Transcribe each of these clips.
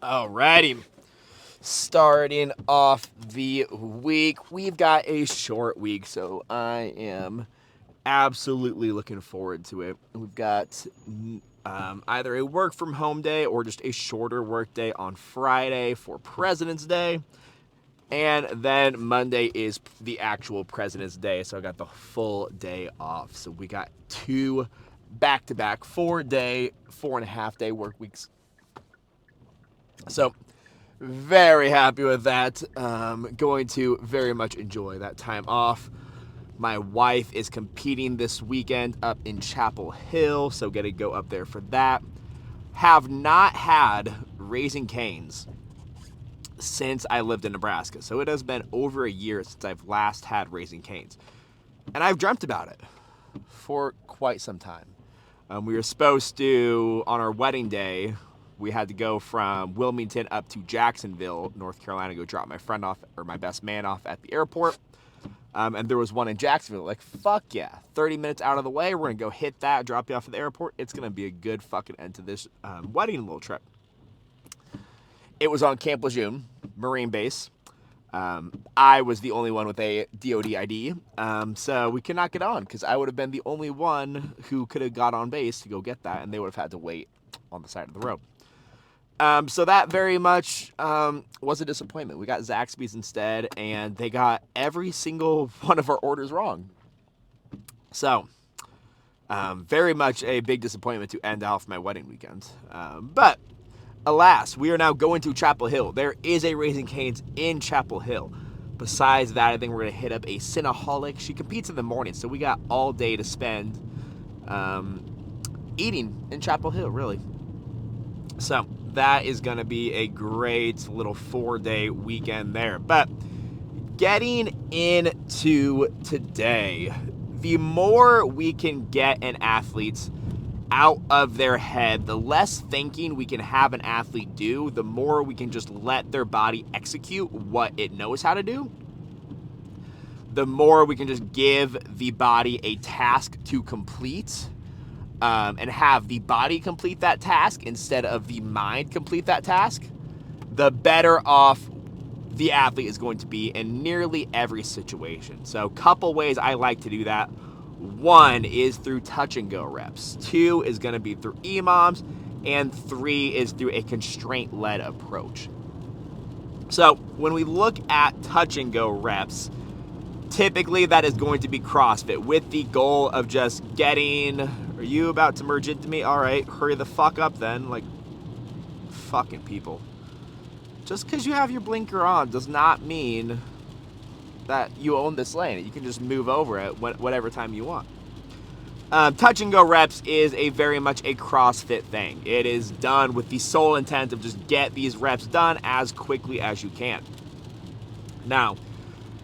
Alrighty. Starting off the week, we've got a short week, so I am absolutely looking forward to it. We've got either a work from home day or just a shorter work day on Friday for President's Day. And then Monday is the actual President's Day, so I got the full day off. So we got two back-to-back 4-day, 4.5-day work weeks. So very happy with that. Going to very much enjoy that time off. My wife is competing this weekend up in Chapel Hill, so get to go up there for that. Have not had Raising Cane's since I lived in Nebraska, so it has been over a year since I've last had Raising Cane's, and I've dreamt about it for quite some time. We were supposed to, on our wedding day, we had to go from Wilmington up to Jacksonville, North Carolina, go drop my friend off, or my best man off at the airport. And there was one in Jacksonville. Like, fuck yeah. 30 minutes out of the way, we're going to go hit that, drop you off at the airport. It's going to be a good fucking end to this wedding little trip. It was on Camp Lejeune, Marine Base. I was the only one with a DOD ID, so we could not get on because I would have been the only one who could have got on base to go get that, and they would have had to wait on the side of the road. So that very much was a disappointment. We got Zaxby's instead, and they got every single one of our orders wrong. So, very much a big disappointment to end off my wedding weekend. But, alas, we are now going to Chapel Hill. There is a Raising Cane's in Chapel Hill. Besides that, I think we're going to hit up a Cinnaholic. She competes in the morning, so we got all day to spend eating in Chapel Hill, really. So that is going to be a great little 4-day weekend there. But getting into today, the more we can get an athlete out of their head, the less thinking we can have an athlete do, the more we can just let their body execute what it knows how to do. The more we can just give the body a task to complete. And have the body complete that task instead of the mind complete that task, the better off the athlete is going to be in nearly every situation. So a couple ways I like to do that. One is through touch and go reps. 2 is going to be through EMOMs. And 3 is through a constraint-led approach. So when we look at touch and go reps, typically that is going to be CrossFit with the goal of just getting... Are you about to merge into me? All right, hurry the fuck up then. Like, fucking people. Just because you have your blinker on does not mean that you own this lane. You can just move over it whatever time you want. Touch and go reps is a very much a CrossFit thing. It is done with the sole intent of just get these reps done as quickly as you can. Now,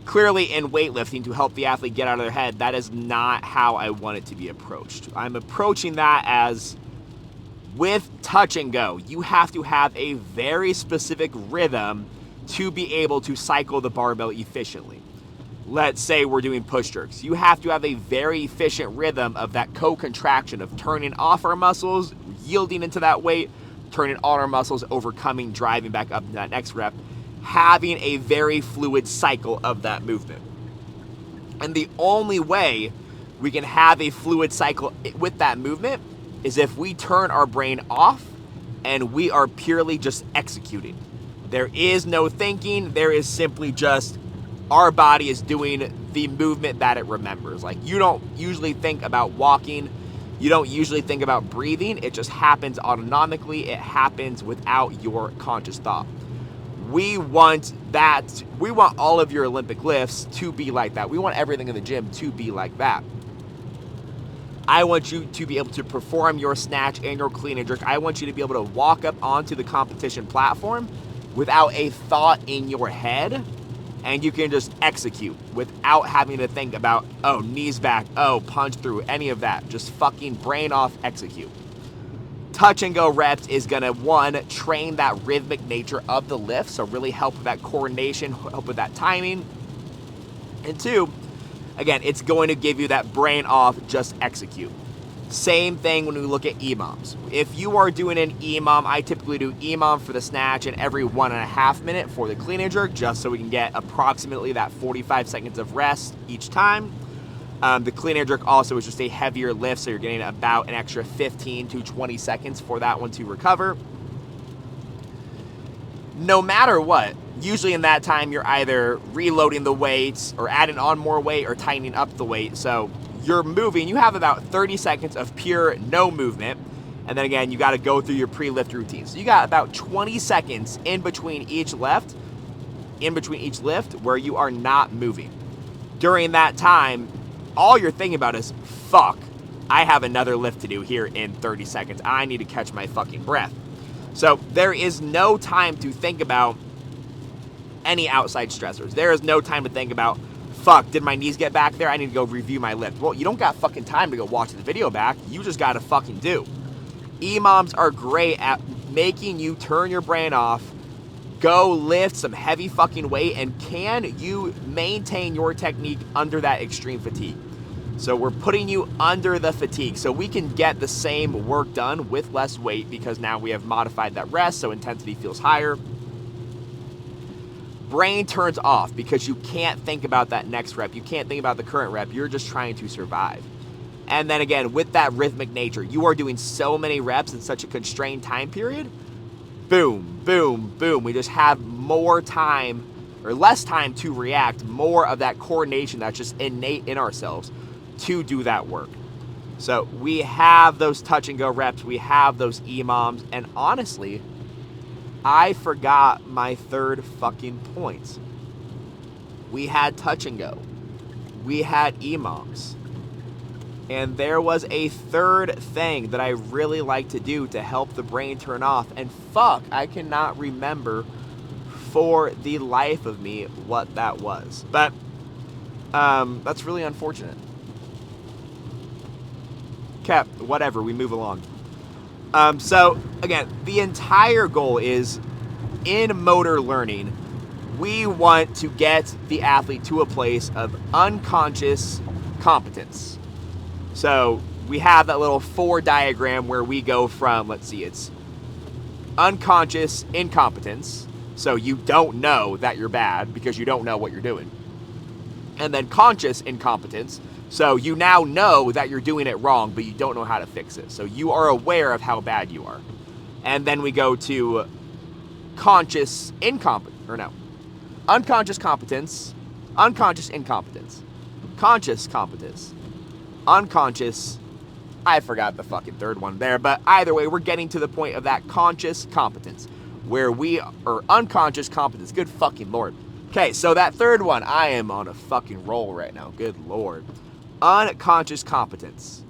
clearly in weightlifting, to help the athlete get out of their head, that is not how I want it to be approached. I'm approaching that as with touch and go. You have to have a very specific rhythm to be able to cycle the barbell efficiently. Let's say we're doing push jerks. You have to have a very efficient rhythm of that co-contraction of turning off our muscles, yielding into that weight, turning on our muscles, overcoming, driving back up to that next rep, having a very fluid cycle of that movement. And the only way we can have a fluid cycle with that movement is if we turn our brain off and we are purely just executing. There is no thinking. There is simply just our body is doing the movement that it remembers. Like, you don't usually think about walking. You don't usually think about breathing. It just happens autonomically. It happens without your conscious thought. We want that. We want all of your Olympic lifts to be like that. We want everything in the gym to be like that. I want you to be able to perform your snatch and your clean and jerk. I want you to be able to walk up onto the competition platform without a thought in your head, and you can just execute without having to think about, oh, knees back, oh, punch through, any of that. Just fucking brain off, execute. Touch and go reps is going to, 1, train that rhythmic nature of the lift, so really help with that coordination, help with that timing. And 2, again, it's going to give you that brain off, just execute. Same thing when we look at EMOMs. If you are doing an EMOM, I typically do EMOM for the snatch and every 1.5 minutes for the clean and jerk, just so we can get approximately that 45 seconds of rest each time. The clean and jerk also is just a heavier lift, so you're getting about an extra 15 to 20 seconds for that one to recover. No matter what, usually in that time you're either reloading the weights or adding on more weight or tightening up the weight. So you're moving, you have about 30 seconds of pure no movement. And then again, you got to go through your pre-lift routine. So you got about 20 seconds in between each lift where you are not moving. During that time, all you're thinking about is, fuck, I have another lift to do here in 30 seconds. I need to catch my fucking breath. So there is no time to think about any outside stressors. There is no time to think about, fuck, did my knees get back there? I need to go review my lift. Well, you don't got fucking time to go watch the video back. You just got to fucking do. EMOMs are great at making you turn your brain off, go lift some heavy fucking weight, and can you maintain your technique under that extreme fatigue? So we're putting you under the fatigue so we can get the same work done with less weight, because now we have modified that rest so intensity feels higher. Brain turns off because you can't think about that next rep. You can't think about the current rep. You're just trying to survive. And then again, with that rhythmic nature, you are doing so many reps in such a constrained time period. Boom, boom, boom. We just have more time or less time to react, more of that coordination that's just innate in ourselves to do that work. So we have those touch and go reps. We have those EMOMs. And honestly, I forgot my third fucking point. We had touch and go. We had EMOMs. And there was a third thing that I really like to do to help the brain turn off. And fuck, I cannot remember for the life of me what that was. But that's really unfortunate. Okay, whatever, we move along. So, again, the entire goal is, in motor learning, we want to get the athlete to a place of unconscious competence. So, we have that little 4 diagram where we go from, let's see, it's unconscious incompetence. So, you don't know that you're bad because you don't know what you're doing. And then conscious incompetence. So you now know that you're doing it wrong, but you don't know how to fix it. So you are aware of how bad you are. And then we go to unconscious competence, unconscious incompetence, conscious competence, unconscious, I forgot the fucking third one there, but either way, we're getting to the point of that conscious competence, where we are unconscious competence. Good fucking Lord. Okay, so that third one, I am on a fucking roll right now. Good Lord. Unconscious competence.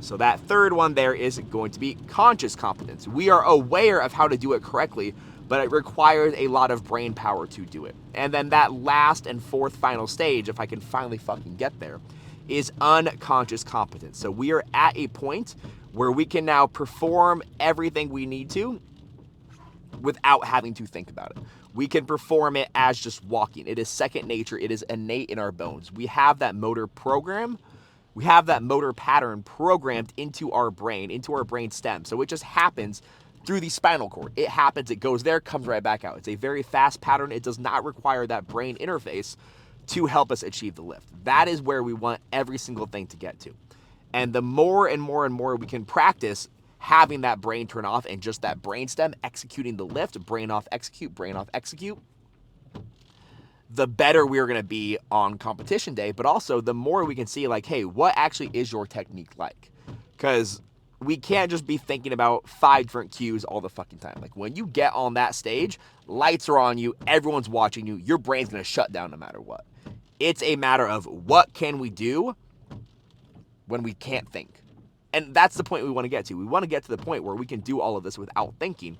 So that third one there is going to be conscious competence. We are aware of how to do it correctly, but it requires a lot of brain power to do it. And then that last and fourth final stage, if I can finally fucking get there, is unconscious competence. So we are at a point where we can now perform everything we need to without having to think about it. We can perform it as just walking. It is second nature. It is innate in our bones. We have that motor program. We have that motor pattern programmed into our brain stem. So it just happens through the spinal cord. It happens, it goes there, comes right back out. It's a very fast pattern. It does not require that brain interface to help us achieve the lift. That is where we want every single thing to get to. And the more and more and more we can practice having that brain turn off and just that brain stem executing the lift, brain off, execute, the better we're going to be on competition day. But also the more we can see, like, hey, what actually is your technique like? Because we can't just be thinking about 5 different cues all the fucking time. Like, when you get on that stage, lights are on you, everyone's watching you, your brain's going to shut down no matter what. It's a matter of what can we do when we can't think. And that's the point we want to get to. We want to get to the point where we can do all of this without thinking.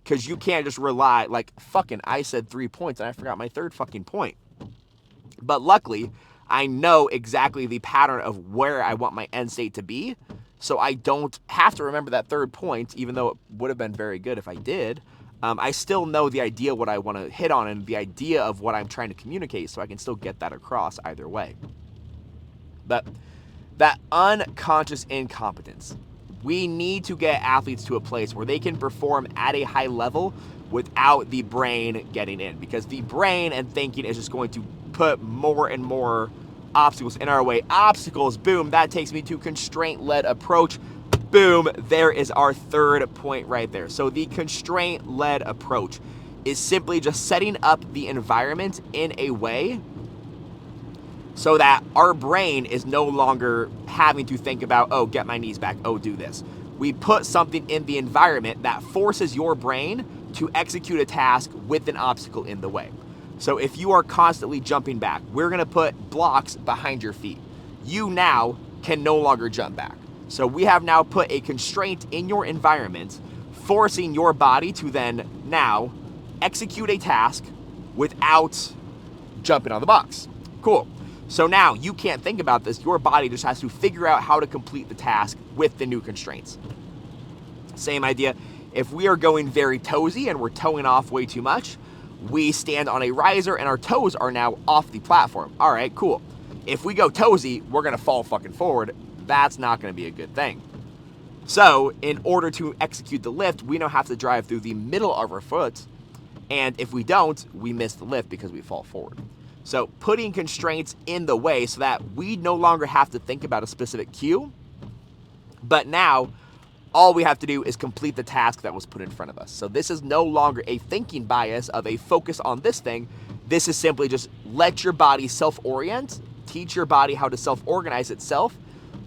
Because you can't just rely, like, fucking, I said 3 points and I forgot my third fucking point. But luckily, I know exactly the pattern of where I want my end state to be. So I don't have to remember that third point, even though it would have been very good if I did. I still know the idea what I want to hit on and the idea of what I'm trying to communicate, so I can still get that across either way. But that unconscious incompetence. We need to get athletes to a place where they can perform at a high level without the brain getting in, because the brain and thinking is just going to put more and more obstacles in our way. Obstacles, boom, that takes me to constraint-led approach. Boom, there is our third point right there. So the constraint-led approach is simply just setting up the environment in a way so that our brain is no longer having to think about, oh, get my knees back, oh, do this. We put something in the environment that forces your brain to execute a task with an obstacle in the way. So if you are constantly jumping back, we're gonna put blocks behind your feet. You now can no longer jump back. So we have now put a constraint in your environment, forcing your body to then now execute a task without jumping on the box. Cool. So now you can't think about this. Your body just has to figure out how to complete the task with the new constraints. Same idea. If we are going very toesy and we're toeing off way too much, we stand on a riser and our toes are now off the platform. All right, cool. If we go toesy, we're going to fall fucking forward. That's not going to be a good thing. So in order to execute the lift, we now have to drive through the middle of our foot. And if we don't, we miss the lift because we fall forward. So putting constraints in the way so that we no longer have to think about a specific cue, but now all we have to do is complete the task that was put in front of us. So this is no longer a thinking bias of a focus on this thing. This is simply just let your body self-orient, teach your body how to self-organize itself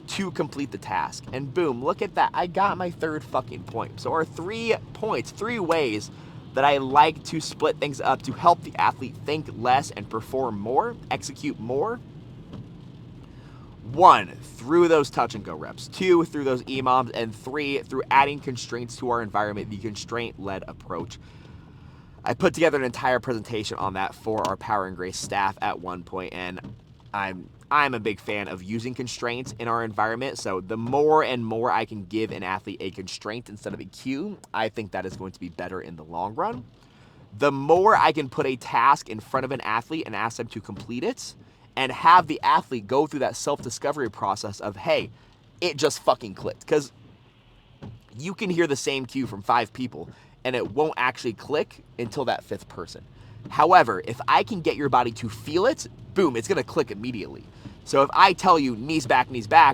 to complete the task. And boom, look at that. I got my third fucking point. So our 3 points, 3 ways that I like to split things up to help the athlete think less and perform more, execute more. 1, through those touch and go reps. 2, through those EMOMs. And 3, through adding constraints to our environment, the constraint-led approach. I put together an entire presentation on that for our Power and Grace staff at one point, and I'm a big fan of using constraints in our environment. So the more and more I can give an athlete a constraint instead of a cue, I think that is going to be better in the long run. The more I can put a task in front of an athlete and ask them to complete it, and have the athlete go through that self-discovery process of, hey, it just fucking clicked. Because you can hear the same cue from 5 people, and it won't actually click until that 5th person. However, if I can get your body to feel it, boom, it's going to click immediately. So if I tell you knees back,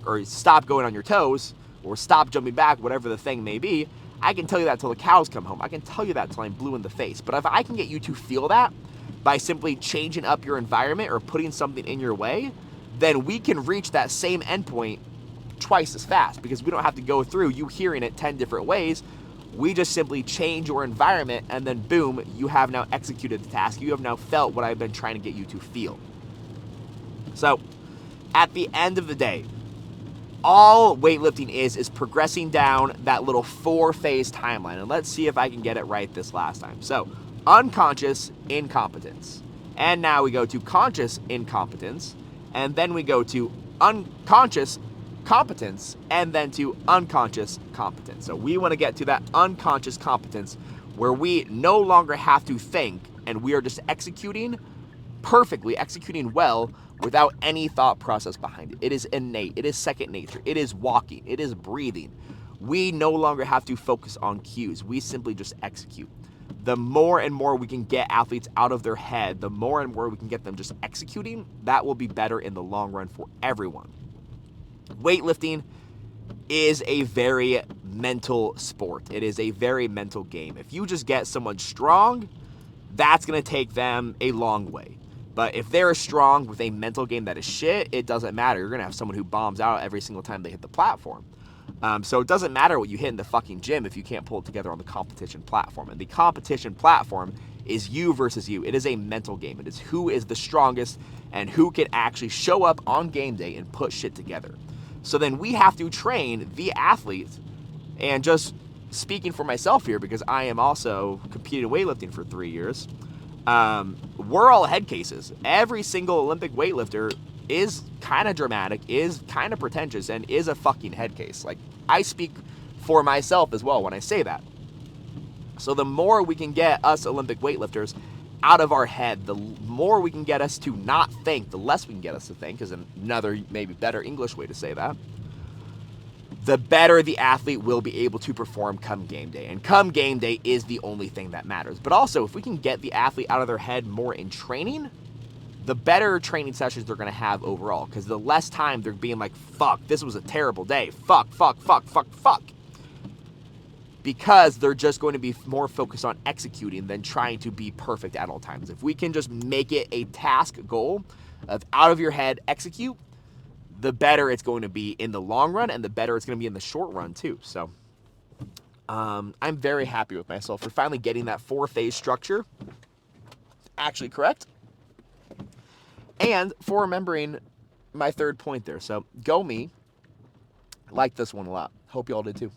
or stop going on your toes, or stop jumping back, whatever the thing may be, I can tell you that till the cows come home. I can tell you that till I'm blue in the face. But if I can get you to feel that by simply changing up your environment or putting something in your way, then we can reach that same endpoint twice as fast, because we don't have to go through you hearing it 10 different ways. We just simply change your environment, and then boom, you have now executed the task. You have now felt what I've been trying to get you to feel. So at the end of the day, all weightlifting is progressing down that little 4-phase timeline. And let's see if I can get it right this last time. So unconscious incompetence. And now we go to conscious incompetence. And then we go to unconscious competence, and then to unconscious competence. So we want to get to that unconscious competence where we no longer have to think, and we are just executing perfectly, executing well without any thought process behind it. It is innate. It is second nature. It is walking. It is breathing. We no longer have to focus on cues. We simply just execute. The more and more we can get athletes out of their head, the more and more we can get them just executing, that will be better in the long run for everyone. Weightlifting is a very mental sport. It is a very mental game. If you just get someone strong, that's going to take them a long way. But if they're strong with a mental game that is shit, it doesn't matter. You're going to have someone who bombs out every single time they hit the platform. So it doesn't matter what you hit in the fucking gym if you can't pull it together on the competition platform. And the competition platform is you versus you. It is a mental game. It is who is the strongest and who can actually show up on game day and put shit together. So then we have to train the athlete. And just speaking for myself here, because I am also competing in weightlifting for 3 years, we're all head cases. Every single Olympic weightlifter is kind of dramatic, is kind of pretentious, and is a fucking head case. Like, I speak for myself as well when I say that. So the more we can get us Olympic weightlifters out of our head. The more we can get us to not think, the less we can get us to think, is another maybe better English way to say that, the better the athlete will be able to perform come game day. And come game day is the only thing that matters. But also, if we can get the athlete out of their head more in training, the better training sessions they're going to have overall. Because the less time they're being like, fuck, this was a terrible day. Fuck. Because they're just going to be more focused on executing than trying to be perfect at all times. If we can just make it a task goal of out of your head, execute, the better it's going to be in the long run, and the better it's going to be in the short run too. So I'm very happy with myself for finally getting that 4-phase structure actually correct, and for remembering my third point there. So go me. Like this one a lot. Hope you all did too.